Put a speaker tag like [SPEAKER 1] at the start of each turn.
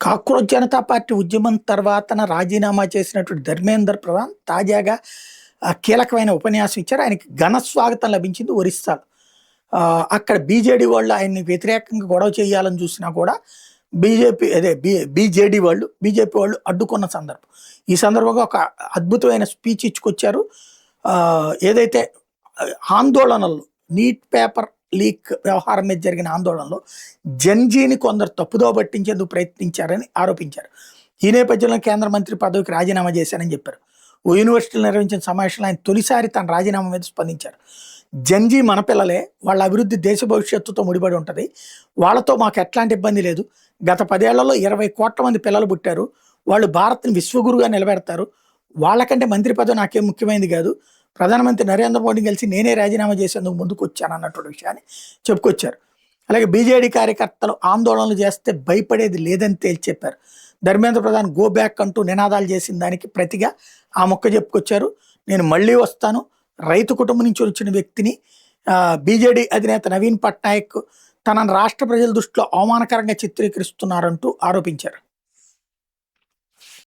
[SPEAKER 1] Cockroach Janata party ఉద్యమం తర్వాతన రాజీనామా చేసినటువంటి ధర్మేంద్ర ప్రధాన్ తాజాగా కీలకమైన ఉపన్యాసం ఇచ్చారు. ఆయనకి ఘన స్వాగతం లభించింది ఒరిస్సాలో. అక్కడ బీజేడీ వాళ్ళు ఆయన్ని వ్యతిరేకంగా గొడవ చేయాలని చూసినా కూడా బీజేపీ అదే బీజేపీ వాళ్ళు అడ్డుకున్న సందర్భం. ఈ సందర్భంగా ఒక అద్భుతమైన స్పీచ్ ఇచ్చుకొచ్చారు. ఏదైతే ఆందోళనలు నీట్ పేపర్ లీక్ వ్యవహారం మీద జరిగిన ఆందోళనలో జంజీని కొందరు తప్పుదో పట్టించేందుకు ప్రయత్నించారని ఆరోపించారు. ఈ నేపథ్యంలో కేంద్ర మంత్రి పదవికి రాజీనామా చేశారని చెప్పారు. ఓ యూనివర్సిటీలో నిర్వహించిన సమావేశంలో ఆయన తొలిసారి తన రాజీనామా మీద స్పందించారు. జంజీ మన పిల్లలే, వాళ్ళ అభివృద్ధి దేశ భవిష్యత్తుతో ముడిపడి ఉంటుంది, వాళ్ళతో మాకు ఎట్లాంటి ఇబ్బంది లేదు. గత 10 ఏళ్లలో 20 కోట్ల మంది పిల్లలు పుట్టారు, వాళ్ళు భారత్ని విశ్వగురుగా నిలబెడతారు, వాళ్ళకంటే మంత్రి పదవి నాకేం ముఖ్యమైనది కాదు, ప్రధానమంత్రి నరేంద్ర మోడీ కలిసి నేనే రాజీనామా చేసేందుకు ముందుకు వచ్చాను అన్నటువంటి విషయాన్ని చెప్పుకొచ్చారు. అలాగే బీజేడీ కార్యకర్తలు ఆందోళనలు చేస్తే భయపడేది లేదని తేల్చి చెప్పారు. ధర్మేంద్ర ప్రధాన్ గో బ్యాక్ అంటూ నినాదాలు చేసిన దానికి ప్రతిగా ఆ మొక్క చెప్పుకొచ్చారు. నేను మళ్ళీ వస్తాను, రైతు కుటుంబం నుంచి వచ్చిన వ్యక్తిని, బీజేడీ అధినేత నవీన్ పట్నాయక్ తనను రాష్ట్ర ప్రజల దృష్టిలో అవమానకరంగా చిత్రీకరిస్తున్నారంటూ ఆరోపించారు.